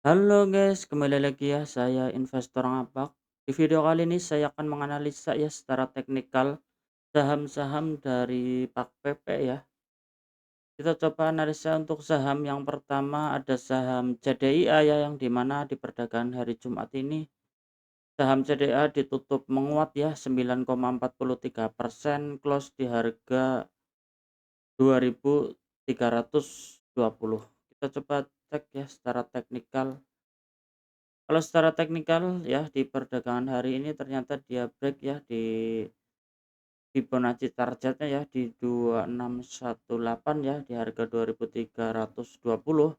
Halo guys, kembali lagi ya, saya investor ngapak. Di video kali ini saya akan menganalisa ya secara teknikal saham-saham dari PAK-PP ya. Kita coba analisa untuk saham yang pertama ada saham CDIA ya, yang dimana di perdagangan hari Jumat ini saham CDIA ditutup menguat ya 9,43%, close di harga 2.320. Kita coba cek ya secara teknikal. Kalau secara teknikal ya di perdagangan hari ini ternyata dia break ya di Fibonacci targetnya ya di 2618 ya di harga 2.320,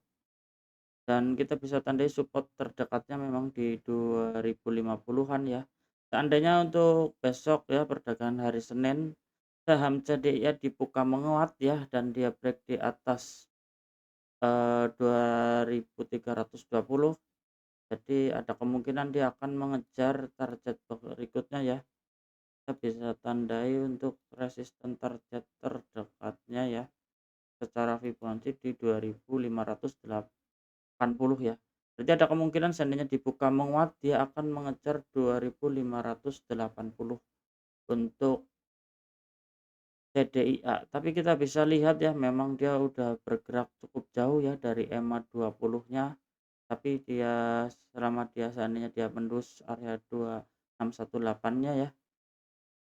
dan kita bisa tandai support terdekatnya memang di 2050-an ya. Seandainya untuk besok ya perdagangan hari Senin saham CDI dibuka menguat ya dan dia break di atas 2320. Jadi ada kemungkinan dia akan mengejar target berikutnya ya. Kita bisa tandai untuk resisten target terdekatnya ya secara Fibonacci di 2580 ya. Jadi ada kemungkinan seandainya dibuka menguat dia akan mengejar 2580 untuk CDIA. Tapi kita bisa lihat ya memang dia udah bergerak cukup jauh ya dari EMA 20-nya. Tapi dia selama dia seandainya dia menembus area 2618-nya ya,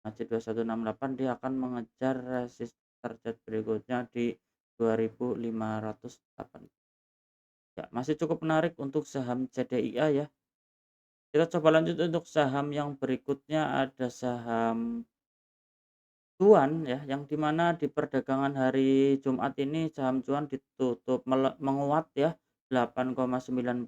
masih 2168, dia akan mengejar resist target berikutnya di 2508. Ya, masih cukup menarik untuk saham CDIA ya. Kita coba lanjut untuk saham yang berikutnya ada saham cuan ya, yang dimana di perdagangan hari Jumat ini saham cuan ditutup menguat ya 8,97%,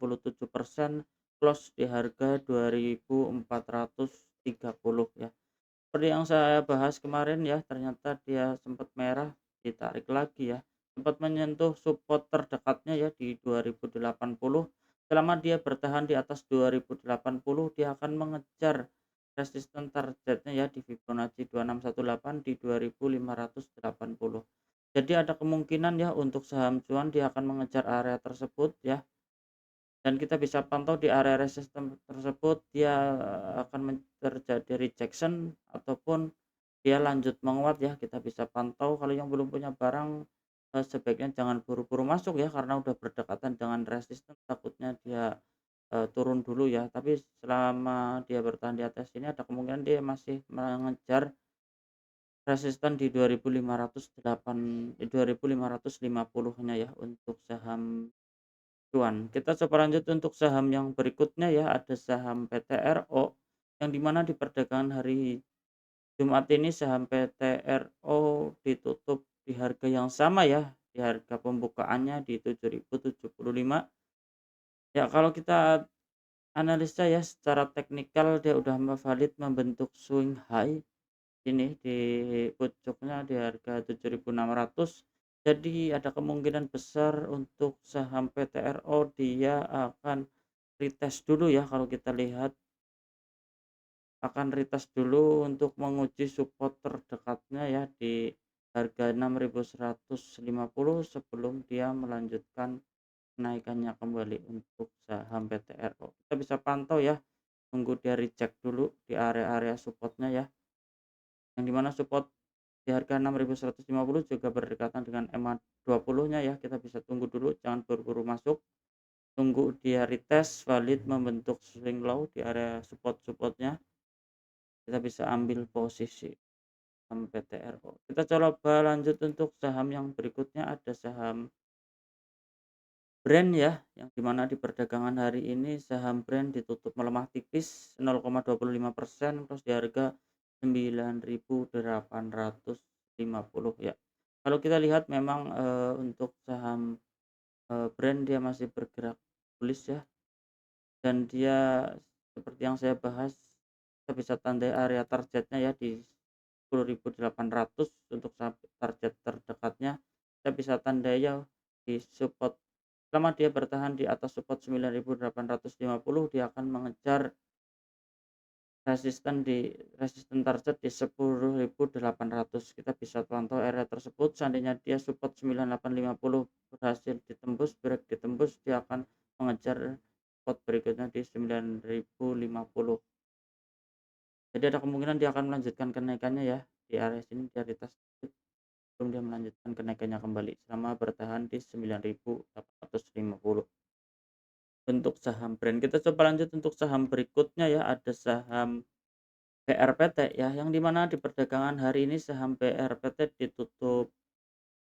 close di harga 2.430 ya. Seperti yang saya bahas kemarin ya, ternyata dia sempat merah, ditarik lagi ya. Sempat menyentuh support terdekatnya ya di 2080. Selama dia bertahan di atas 2080, dia akan mengejar resisten targetnya ya di Fibonacci 2618 di 2580. Jadi ada kemungkinan ya untuk saham cuan dia akan mengejar area tersebut ya, dan kita bisa pantau di area resisten tersebut dia akan terjadi rejection ataupun dia lanjut menguat ya. Kita bisa pantau. Kalau yang belum punya barang sebaiknya jangan buru-buru masuk ya karena udah berdekatan dengan resisten, takutnya dia turun dulu ya. Tapi selama dia bertahan di atas ini ada kemungkinan dia masih mengejar resisten di 2508 2550-nya ya untuk saham cuan. Kita coba lanjut untuk saham yang berikutnya ya, ada saham PTRO yang dimana di perdagangan hari Jumat ini saham PTRO ditutup di harga yang sama ya, di harga pembukaannya di 7.075. Ya kalau kita analisa ya secara teknikal dia udah valid membentuk swing high ini di pucuknya di harga 7.600. Jadi ada kemungkinan besar untuk saham PTRO dia akan retest dulu ya, kalau kita lihat akan retest dulu untuk menguji support terdekatnya ya di harga 6.150 sebelum dia melanjutkan kenaikannya kembali untuk saham PTRO. Kita bisa pantau ya, tunggu dia reject dulu di area-area supportnya ya, yang dimana support di harga 6.150 juga berdekatan dengan EMA 20-nya ya. Kita bisa tunggu dulu, jangan buru-buru masuk. Tunggu dia retest valid membentuk swing low di area support-supportnya. Kita bisa ambil posisi saham PTRO. Kita coba lanjut untuk saham yang berikutnya ada saham brand ya, yang dimana di perdagangan hari ini saham brand ditutup melemah tipis 0,25%, terus di harga 9.850 ya. Kalau kita lihat memang untuk saham brand dia masih bergerak bullish ya, dan dia seperti yang saya bahas kita bisa tandai area targetnya ya di 10.800 untuk target terdekatnya. Kita bisa tandai ya di support. Selama dia bertahan di atas support 9.850, dia akan mengejar resisten target di 10.800. Kita bisa pantau area tersebut. Seandainya dia support 9850 berhasil ditembus, break ditembus, dia akan mengejar support berikutnya di 9.050. Jadi ada kemungkinan dia akan melanjutkan kenaikannya ya, di area sini dia retest dikit sebelum dia melanjutkan kenaikannya kembali selama bertahan di 9.850. Untuk saham brand kita coba lanjut untuk saham berikutnya ya, ada saham BRPT ya, yang dimana di perdagangan hari ini saham BRPT ditutup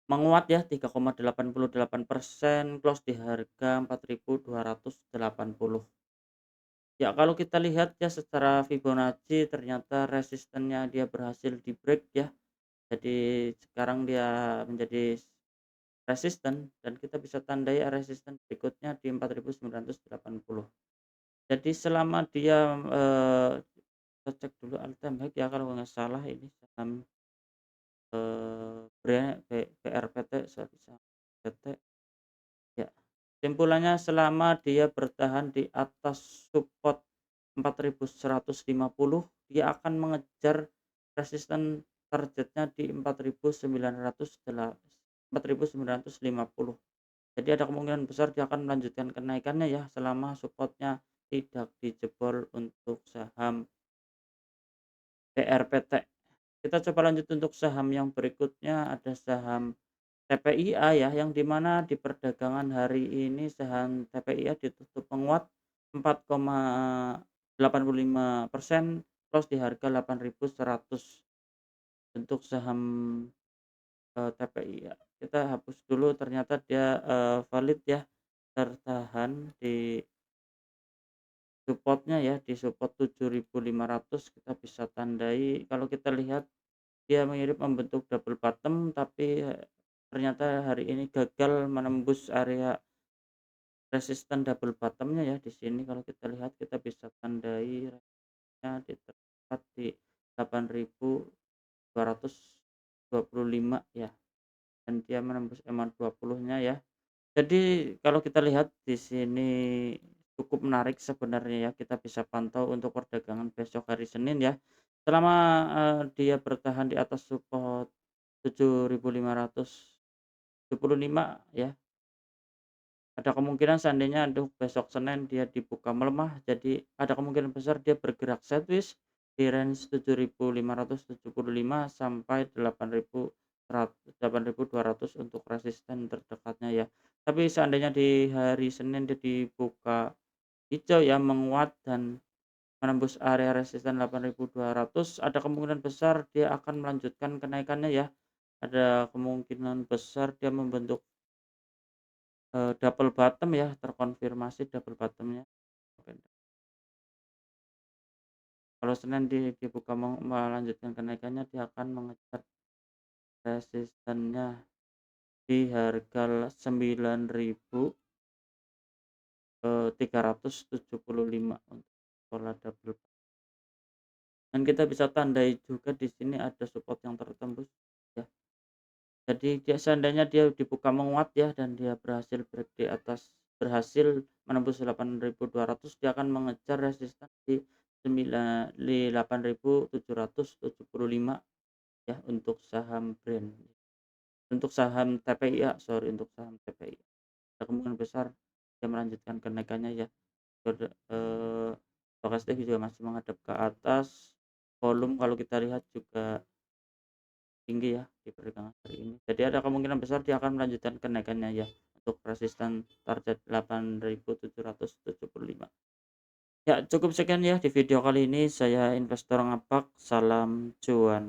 menguat ya 3,88%, close di harga 4.280. Ya kalau kita lihat ya secara Fibonacci ternyata resistennya dia berhasil di-break ya. Jadi sekarang dia menjadi resisten dan kita bisa tandai resisten berikutnya di 4.980. Jadi selama dia, kita cek dulu all time high ya kalau nggak salah ini saham, BRPT, sorry saham PT ya. Kesimpulannya selama dia bertahan di atas support 4.150 dia akan mengejar resisten targetnya di 4.950. Jadi ada kemungkinan besar dia akan melanjutkan kenaikannya ya selama supportnya tidak dijebol untuk saham BRPT. Kita coba lanjut untuk saham yang berikutnya ada saham TPIA ya, yang dimana di perdagangan hari ini saham TPIA ditutup menguat 4,85%, close di harga 8.100 untuk saham, TPIA. Kita hapus dulu ternyata dia, valid ya, tertahan di supportnya ya, di support 7.500 kita bisa tandai kalau kita lihat dia mirip membentuk double bottom tapi, ternyata hari ini gagal menembus area resisten double bottom-nya ya di sini kalau kita lihat kita bisa tandai resistnya di tepat di 8.225 ya dan dia menembus EMA 20-nya ya. Jadi kalau kita lihat di sini cukup menarik sebenarnya ya, kita bisa pantau untuk perdagangan besok hari Senin ya. Selama, dia bertahan di atas support 7.575 ya, ada kemungkinan seandainya untuk besok Senin dia dibuka melemah, jadi ada kemungkinan besar dia bergerak sideways di range 7.575 sampai 8.200 untuk resisten terdekatnya ya. Tapi seandainya di hari Senin dia dibuka hijau ya, menguat dan menembus area resisten 8.200, ada kemungkinan besar dia akan melanjutkan kenaikannya ya. Ada kemungkinan besar dia membentuk double bottom ya, terkonfirmasi double bottom-nya. Kalau Senin dibuka melanjutkan kenaikannya, dia akan mengejar resistennya di harga 9.375 untuk pola double. Dan kita bisa tandai juga di sini ada support yang tertembus ya. Jadi dia seandainya dia dibuka menguat ya dan dia berhasil break di atas, berhasil menembus 8.200 dia akan mengejar resisten di 8.775 ya untuk saham brand. Untuk saham TPIA, sorry untuk saham TPIA. Ada kemungkinan besar dia melanjutkan kenaikannya ya. Stokastik juga masih menghadap ke atas. Volume kalau kita lihat juga tinggi ya di perdagangan hari ini. Jadi ada kemungkinan besar dia akan melanjutkan kenaikannya ya untuk resisten target 8.775. Ya cukup sekian ya di video kali ini, saya investor ngapak, salam cuan.